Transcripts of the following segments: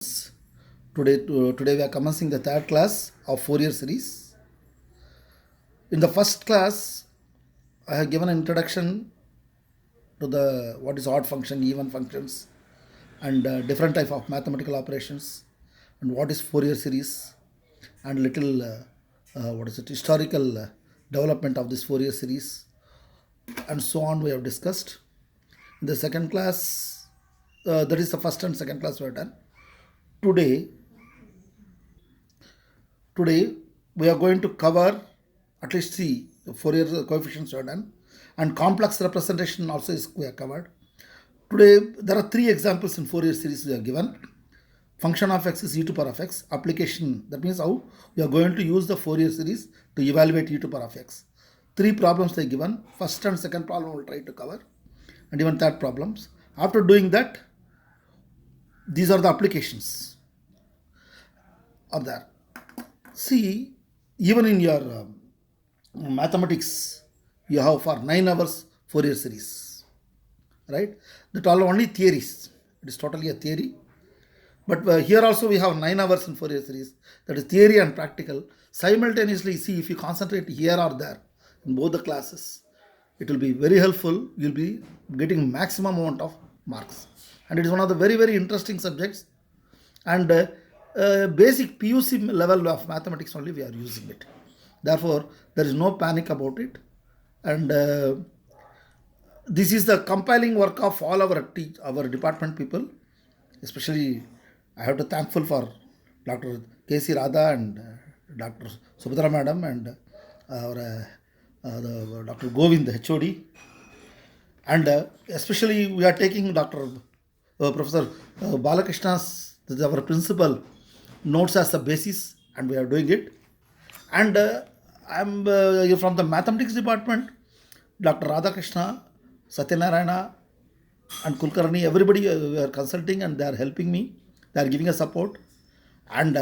Today we are commencing the third class of Fourier series. In the first class, I have given an introduction to the what is odd function, even functions, and different type of mathematical operations, and what is Fourier series, and little historical development of this Fourier series, and so on. We have discussed. In the second class, that is the first and second class we have done. Today we are going to cover at least three Fourier coefficients are done, and complex representation also is we are covered. Today there are three examples in Fourier series we are given. Function of x is e to power of x. Application, that means how we are going to use the Fourier series to evaluate e to power of x. Three problems they are given. First and second problem we will try to cover, and even third problems. After doing that, these are the applications are there. See, even in your mathematics, you have for 9 hours Fourier series, right? That are only theories. It is totally a theory. But here also we have 9 hours in Fourier series. That is theory and practical. Simultaneously, see, if you concentrate here or there in both the classes, it will be very helpful. You'll be getting maximum amount of marks. And it is one of the very, very interesting subjects. And basic PUC level of mathematics only we are using it. Therefore, there is no panic about it. And this is the compiling work of all our department people. Especially, I have to thankful for Dr. K.C. Radha and Dr. Subhadra Madam and Dr. Govind, the HOD. And especially, we are taking Dr. Professor Balakrishna's, this is our principal, notes as the basis, and we are doing it. And I'm from the mathematics department, Dr. Radhakrishna, Satyanarayana, and Kulkarni, everybody are consulting and they are helping me. They are giving us support. And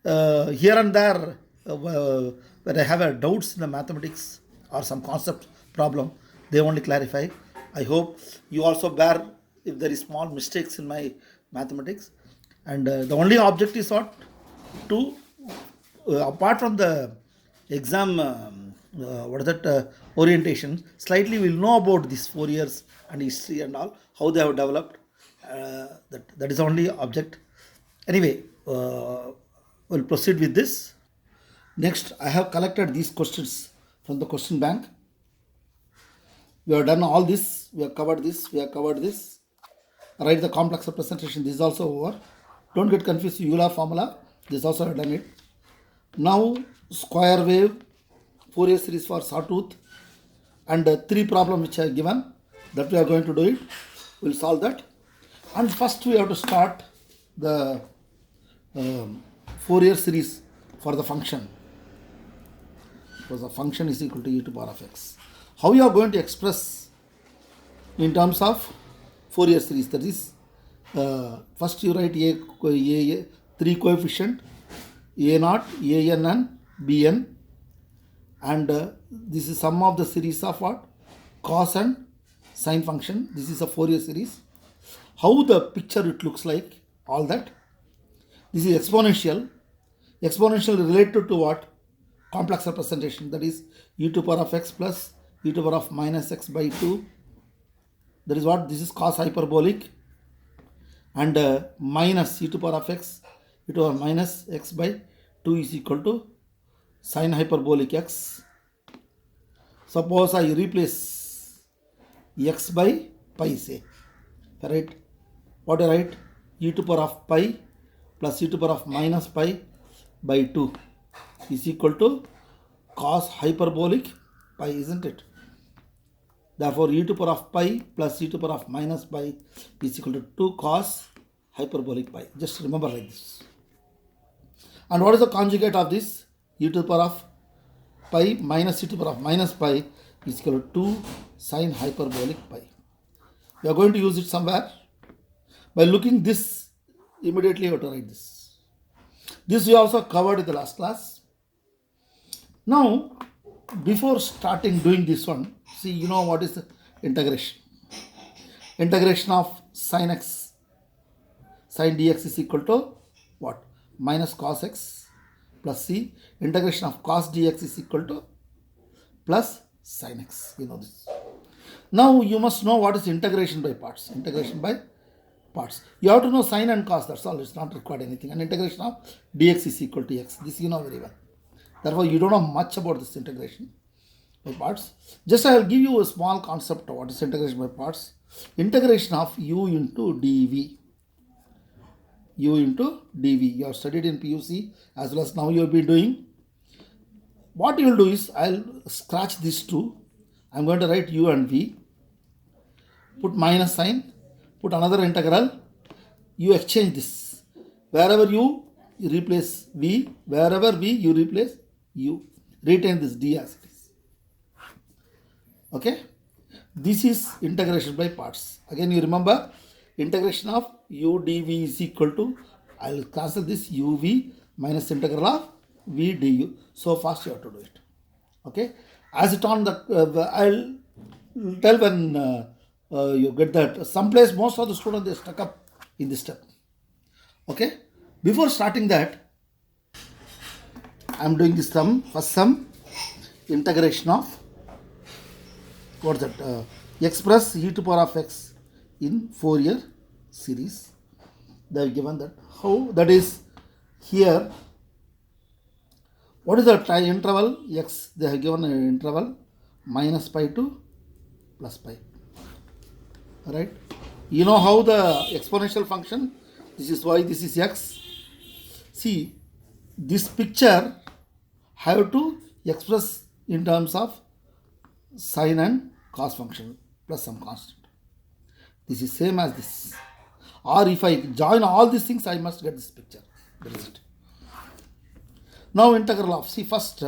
here and there, when I have doubts in the mathematics or some concept problem, they only clarify. I hope you also bear if there is small mistakes in my mathematics. And the only object is what? To, apart from the exam, orientation, slightly we'll know about these 4 years and history and all, how they have developed. That is the only object. Anyway, we'll proceed with this. Next, I have collected these questions from the question bank. We have done all this, we have covered this, we have covered this. Write the complex representation, this is also over. Don't get confused, Euler formula, this also I have done it. Now, square wave, Fourier series for sawtooth, and three problems which I have given, that we are going to do it. We'll solve that. And first we have to start the Fourier series for the function. Because the function is equal to e to power of x. How you are going to express in terms of Fourier series? That is, first you write a three coefficient, a0, an and bn, and this is sum of the series of what? Cos and sine function. This is a Fourier series. How the picture it looks like, all that. This is exponential. Exponential related to what? Complex representation, that is e to power of x plus e to power of minus x by 2. That is what? This is cos hyperbolic. And minus e to power of x, e to power minus x by 2 is equal to sine hyperbolic x. Suppose I replace x by pi, say, right? What I write? E to power of pi plus e to power of minus pi by 2 is equal to cos hyperbolic pi, isn't it? Therefore, e to power of pi plus e to power of minus pi is equal to 2 cos hyperbolic pi. Just remember like this. And what is the conjugate of this? E to the power of pi minus e to the power of minus pi is equal to 2 sine hyperbolic pi. We are going to use it somewhere. By looking this, immediately you have to write this. This we also covered in the last class. Now, before starting doing this one, see, you know what is the integration? Integration of sine x Sin dx is equal to what? Minus cos x plus c. Integration of cos dx is equal to plus sin x. You know this. Now you must know what is integration by parts. Integration by parts. You have to know sine and cos. That's all. It's not required anything. And integration of dx is equal to x. This you know very well. Therefore, you don't know much about this integration by parts. Just I will give you a small concept of what is integration by parts. Integration of u into dv. U into dv. You have studied in PUC as well as now you have been doing. What you will do is I'll scratch these two. I'm going to write u and v. Put minus sign. Put another integral. You exchange this. Wherever u, you replace v. Wherever v, you replace u. Retain this d as it is. Okay. This is integration by parts. Again, you remember integration of u dv is equal to, I will cancel this uv minus integral of v du. So fast you have to do it. Okay. As it on the, I'll tell when you get that. Someplace most of the students they stuck up in this step. Okay. Before starting that, I am doing this sum. First sum, integration of what's that? Express e to power of x in Fourier series. They have given that. How? That is here. What is the interval x? They have given an interval minus pi to plus pi. Right? You know how the exponential function? This is y, this is x. See, this picture have to express in terms of sine and cos function plus some constant. This is same as this. Or if I join all these things, I must get this picture. That is it. Now integral of, see first,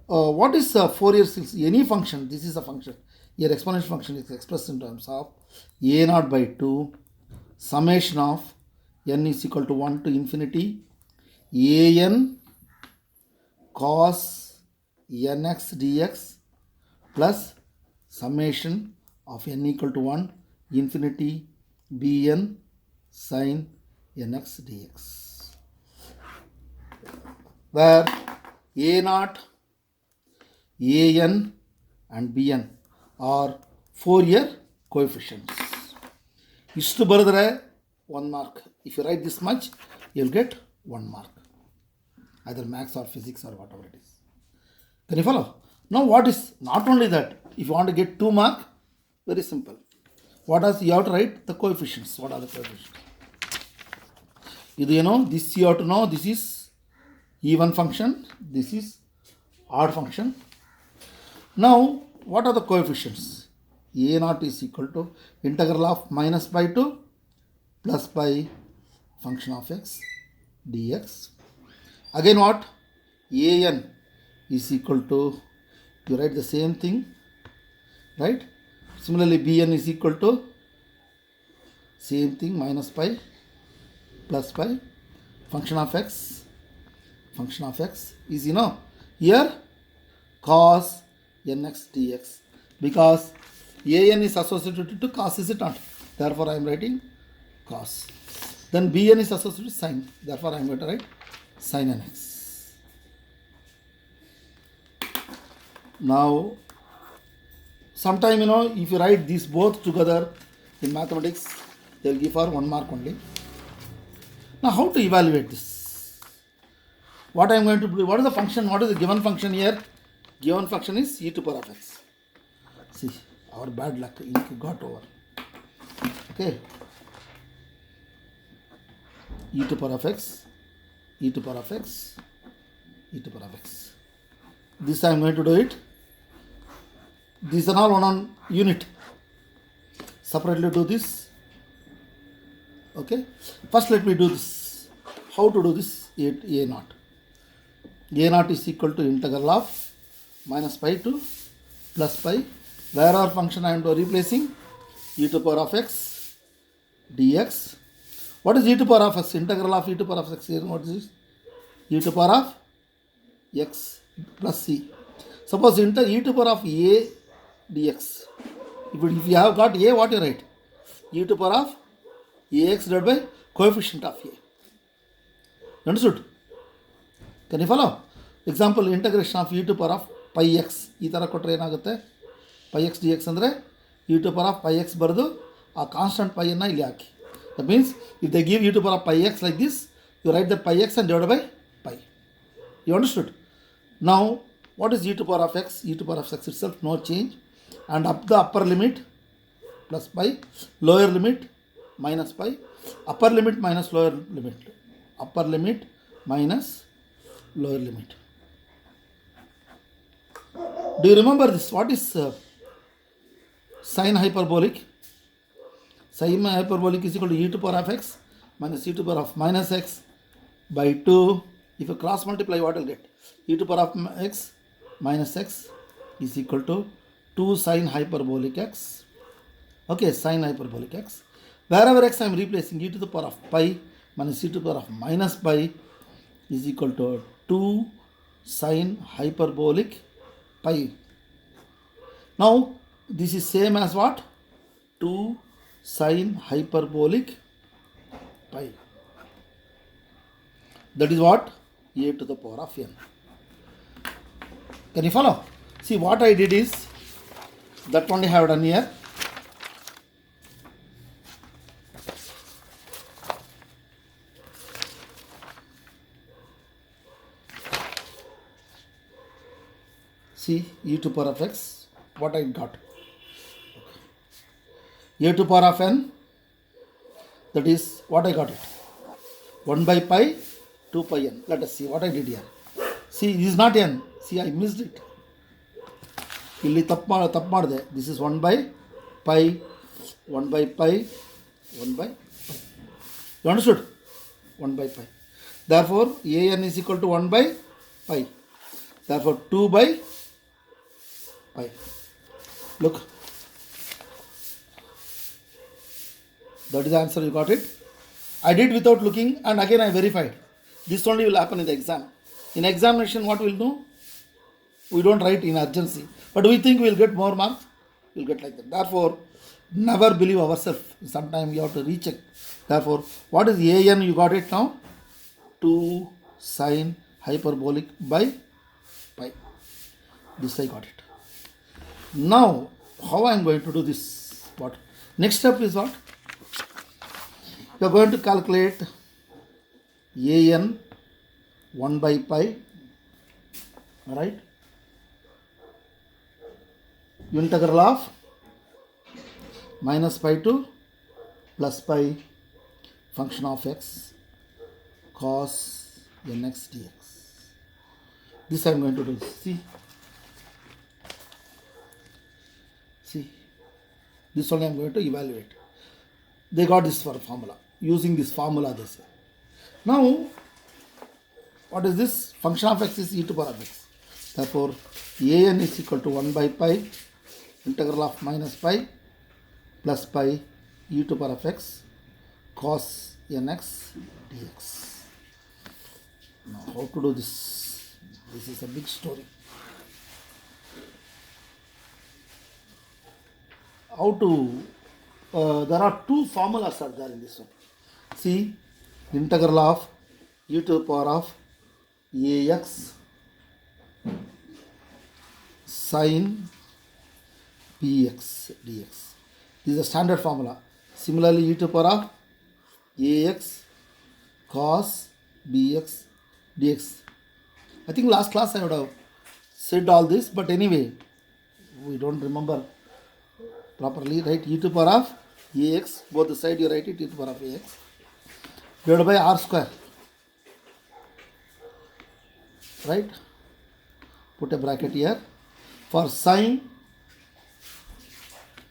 what is Fourier series? Any function, this is a function. Here exponential function is expressed in terms of a naught by 2 summation of n is equal to 1 to infinity an cos nx dx plus summation of n equal to 1 infinity bn sin nx dx, where a naught, an and bn are Fourier coefficients. Istu baradare 1 mark. If you write this much, you will get 1 mark. Either maths or physics or whatever it is. Can you follow? Now what is, not only that, if you want to get 2 mark, very simple. What is, you have to write the coefficients. What are the coefficients? You know, this you have to know, this is even function, this is odd function. Now, what are the coefficients? A naught is equal to integral of minus pi to plus pi function of x dx. Again what? An is equal to, you write the same thing, right? Similarly, bn is equal to same thing, minus pi plus pi function of x. Function of x is, you know, here cos nx dx, because an is associated to cos, is it not? Therefore, I am writing cos. Then bn is associated with sin. Therefore, I am going to write sin nx. Now, sometime, you know, if you write these both together in mathematics, they will give for 1 mark only. Now, how to evaluate this? What I am going to do, what is the function, what is the given function here? Given function is e to power of x. See, our bad luck, ink got over. Okay. E to power of x, e to power of x, e to power of x. This I am going to do it. These are all on unit. Separately do this. Okay. First let me do this. How to do this? A naught. A naught is equal to integral of minus pi to plus pi. Where our function I am replacing? E to power of x dx. What is e to power of x? Integral of e to power of x here. What is this? E to power of x plus c. Suppose e to power of a dx. If you have got a, what you write? E to power of ax divided by coefficient of a. Understood? Can you follow? Example, integration of e to power of pi x. ಈ ಥರ ಕೊಟ್ಟರೆ ಏನಾಗುತ್ತೆ, pi x dx ಅಂದರೆ e to power of pi x ಬರೆದು ಆ constant ಪೈಯನ್ನು ಇಲ್ಲಿ ಹಾಕಿ. That means if they give e to power of pi x like this, you write that pi x and divide by pi. You understood? Now, what is e to power of x? E to power of x itself, no change. And up the upper limit plus pi, lower limit minus pi, upper limit minus lower limit, upper limit minus lower limit. Do you remember this? What is sine hyperbolic? Sine hyperbolic is equal to e to power of x minus e to power of minus x by 2. If you cross multiply, what will get? E to power of x minus x is equal to 2 sine hyperbolic x. Okay, sine hyperbolic x. Wherever x I am replacing, e to the power of pi minus e to the power of minus pi is equal to 2 sine hyperbolic pi. Now, this is same as what? 2 sine hyperbolic pi. That is what? A to the power of n. Can you follow? See, what I did is, that only I have done here. See, e to power of x, what I got? A to power of n, that is what I got it. 1 by pi, 2 pi n. Let us see what I did here. See, this is not n. See, I missed it. ಇಲ್ಲಿ ತಪ್ಪು ಮಾಡಿದೆ. This is 1 by pi, 1 by pi, 1 by pi. You understood? 1 by pi. Therefore, an is equal to 1 by pi. Therefore, 2 by pi. Look. That is the answer. You got it? I did without looking, and again I verified. This only will happen in the exam. In examination, what we'll do? We don't write in urgency, but we think we'll get more marks. We'll get like that. Therefore, never believe ourselves. Sometimes you have to recheck. Therefore, what is an? You got it now? 2 sine hyperbolic by pi. This I got it. Now, how I am going to do this? What? Next step is what? You are going to calculate an 1 by pi, right? Integral of minus pi to plus pi function of x cos nx dx. This I am going to do. See, this only I am going to evaluate. They got this for formula. Using this formula, they say. Now, what is this? Function of x is e to power of x. Therefore, an is equal to 1 by pi, integral of minus pi plus pi e to power of x cos nx dx. Now, how to do this? This is a big story. How to... there are two formulas are there in this one. See, integral of e to the power of ax sin px dx. This is a standard formula. Similarly, e to the power of ax cos bx dx. I think last class I would have said all this, but anyway, we don't remember properly. Write e to the power of ax, both the side you write it e to the power of ax divided by r square, right? Put a bracket here. For sine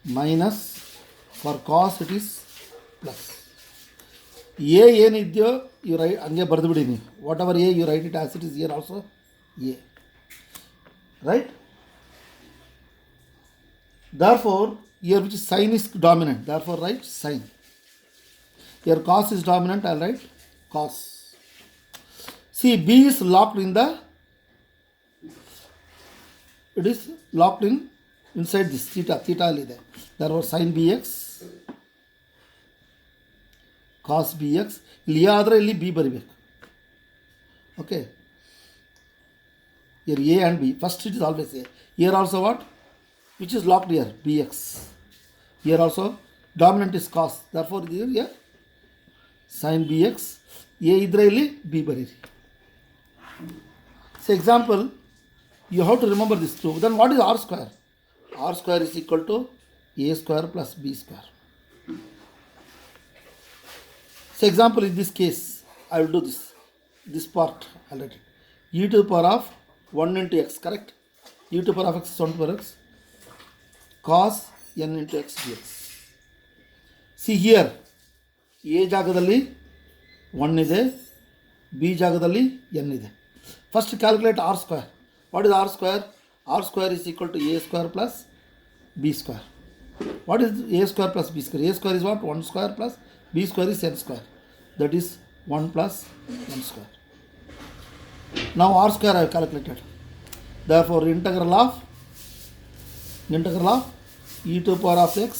minus, for cos it is plus. A ಏನಿದೆಯೋ you write ಹಂಗೆ ಬರೆದು ಬಿಡಿ ನೀವು. Whatever a you write it as it is here also a, right? Therefore, here which is sine is dominant, therefore write sine. Here cos is dominant, I'll write cos. See, b is locked in the, it is locked in inside this theta, theta ಇದೆ. Therefore sin bx ಕಾಸ್ B X. ಇಲ್ಲಿ A ಆದರೆ ಇಲ್ಲಿ B ಬರಿಬೇಕು. Okay, here a and b, first it is always a. Here also what, which is locked here, bx. Here also dominant is cos, therefore here sin bx. a idre illi b bariri. So example, you have to remember this too. Then what is r square? R square is equal to a square plus b square. So example, in this case I will do this part already. E to the power of 1 into x, correct? E to the power of x is 1 to the power of x. Cos n into x dx. See here, a ಜಾಗದಲ್ಲಿ 1 ಇದೆ, b ಜಾಗದಲ್ಲಿ n ಇದೆ. First calculate r square. What is r square? R square is equal to a square plus b square. What is a square plus b square? A square is what? 1 square plus b square is n square. That is 1 plus n square. Now r square I have calculated. Therefore integral of e to the power of x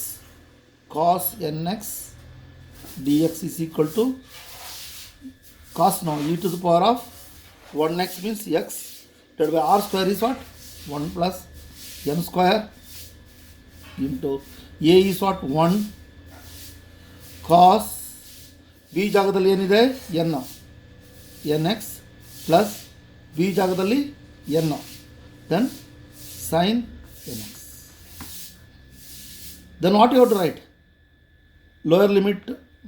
cos nx dx is equal to cos now e to the power of 1x means x divided by r square is what? 1 plus n square into a is what? 1 cos b ಜಾಗದಲ್ಲಿ ಏನಿದೆ n nx plus b ಜಾಗದಲ್ಲಿ n, then sin nx. Then what you have to write? Lower limit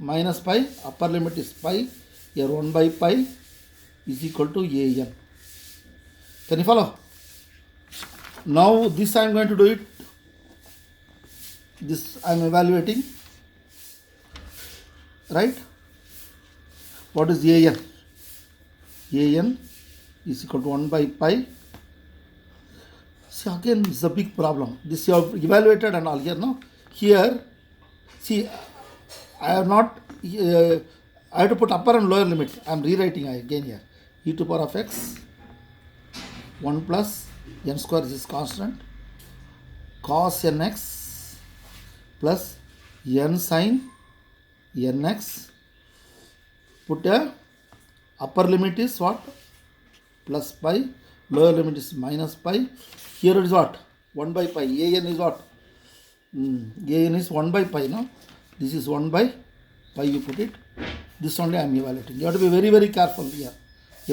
minus pi, upper limit is pi. Here 1 by pi is equal to an. Can you follow? Now this I am going to do it. This I am evaluating. Right? What is an? An is equal to 1 by pi. See, again this is a big problem. This you have evaluated and all here, no? Here, see, I have not, I have to put upper and lower limit. I am rewriting again here. E to the power of x, 1 plus n square, this is constant, cos nx plus n sin nx. Put a upper limit is what? Plus pi, lower limit is minus pi. Here it is what? 1 by pi. an is what? An is 1 by pi, no? This is 1 by pi, you put it. This only I am evaluating. You have to be very, very careful here.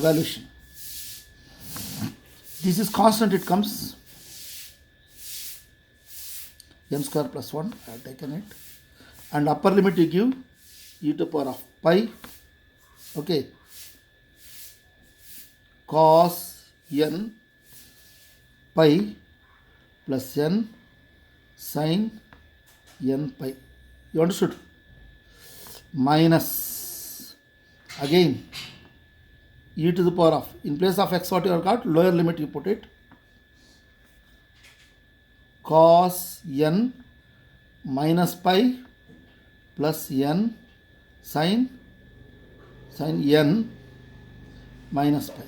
Evaluation. This is constant, it comes. n square plus 1, I have taken it. And upper limit you give e to the power of pi. Okay. Cos n pi plus n sin n pi. You understood? Minus again e to the power of, in place of x what you have got, lower limit you put it, cos n minus pi plus n sin n minus pi.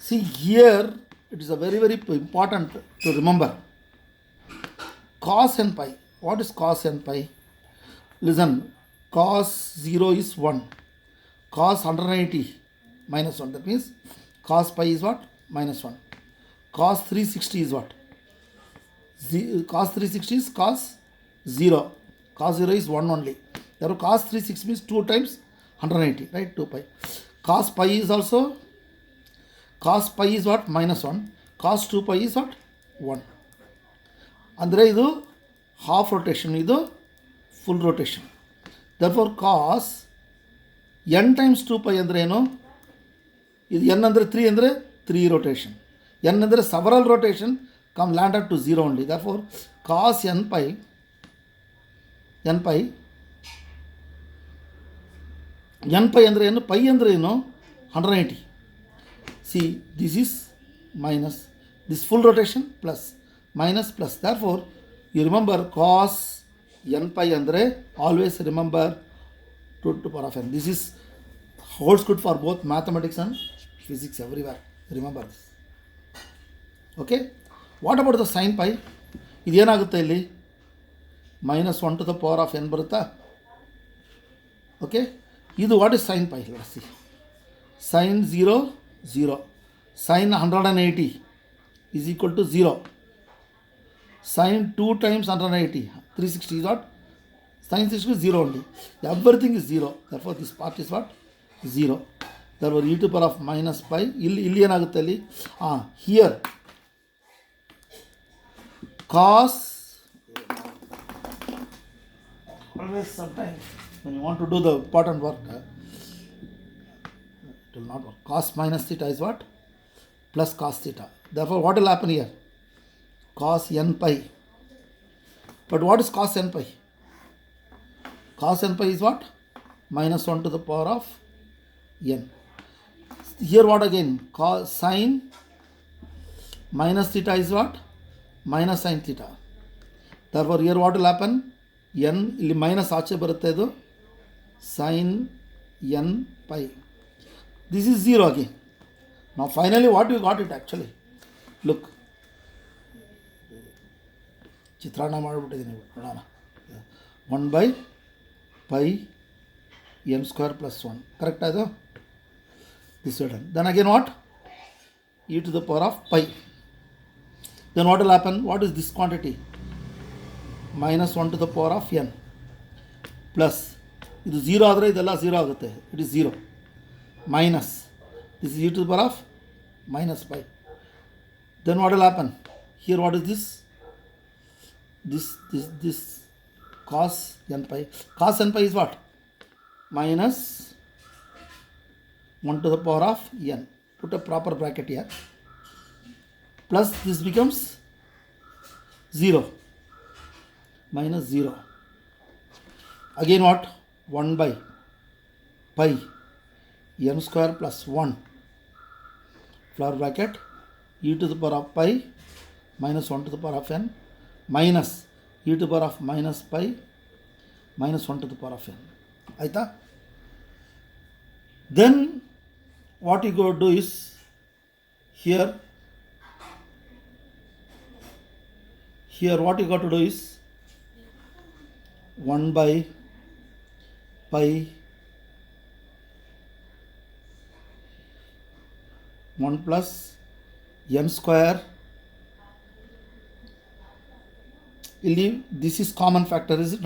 See here, it is a very, very important to remember. Cos n pi. What is cos n pi? Listen, cos 0 is 1. Cos 180 minus 1. That means cos pi is what? Minus 1. Cos 360 is what? Cos 360 is cos 0. Cos 0 is 1 only. Therefore cos 360 means 2 times 180, right? 2 pi. Cos pi is also, cos pi is what? Minus 1. Cos 2 pi is what? 1. ಅಂದರೆ ಇದು half rotation, ಇದು full rotation. Therefore cos n times 2 pi ಅಂದರೆ ಏನು? ಇದು n ಅಂದರೆ 3 ಅಂದರೆ 3 rotation. n ಅಂದರೆ several rotation come landed to 0 only. Therefore cos n pi ಅಂದರೆ ಏನು? pi ಅಂದರೆ ಏನು? 180. See, this is minus, this full rotation plus minus plus. Therefore you remember cos n pi andre, always remember 2 to the power of n. This is holds good for both mathematics and physics, everywhere. Remember this. Okay. What about the sin pi? ಇದು ಏನಾಗುತ್ತೆ ಇಲ್ಲಿ? minus 1 to the power of n ಬರುತ್ತಾ? Okay, ಇದು what is sin pi? Let's see. Sin 0 0, sin 180 is equal to 0. Sin 2 times 180 360 is what? Sin 60 is 0 only. Everything is 0. Therefore this part is what? 0. Therefore e to power of minus pi. ಇಲ್ಲಿ ಏನಾಗುತ್ತೆ ಅಲ್ಲಿ? Here cos, always sometimes when you want to do the important work, it will not work. Cos minus theta is what? Plus cos theta. Therefore what will happen here? Cos n pi. But what is cos n pi? Cos n pi is what? Minus 1 to the power of n. Here what again? Cos sin minus theta is what? Minus sin theta. Therefore here what will happen? n ಇಲ್ಲಿ minus ಆಚೆ ಬರುತ್ತೆ, ಇದು sin n pi. This is 0 again. Now finally what we got it actually? Look, ಚಿತ್ರಾನ್ನ ಮಾಡಿಬಿಟ್ಟಿದ್ದೀನಿ ನೋಡೋಣ. 1 by pi m square plus 1. Correct ಅದು? This way done. Then again what? E to the power of pi. Then what will happen? What is this quantity? Minus 1 to the power of n plus ಇದು 0 ಆದರೆ ಇದೆಲ್ಲ 0 ಆಗುತ್ತೆ. It is 0 minus this is e to the power of minus pi. Then what will happen? Here what is this? This cos n pi. Cos n pi is what? Minus 1 to the power of n. Put a proper bracket here. Plus this becomes 0. Minus 0. Again what? 1 by pi m square plus 1. Flower bracket. E to the power of pi minus 1 to the power of n minus e to the power of minus pi minus 1 to the power of n. Aita? Then what you go do is here what you got to do is 1 by pi 1 plus m square. This is common factor, is it?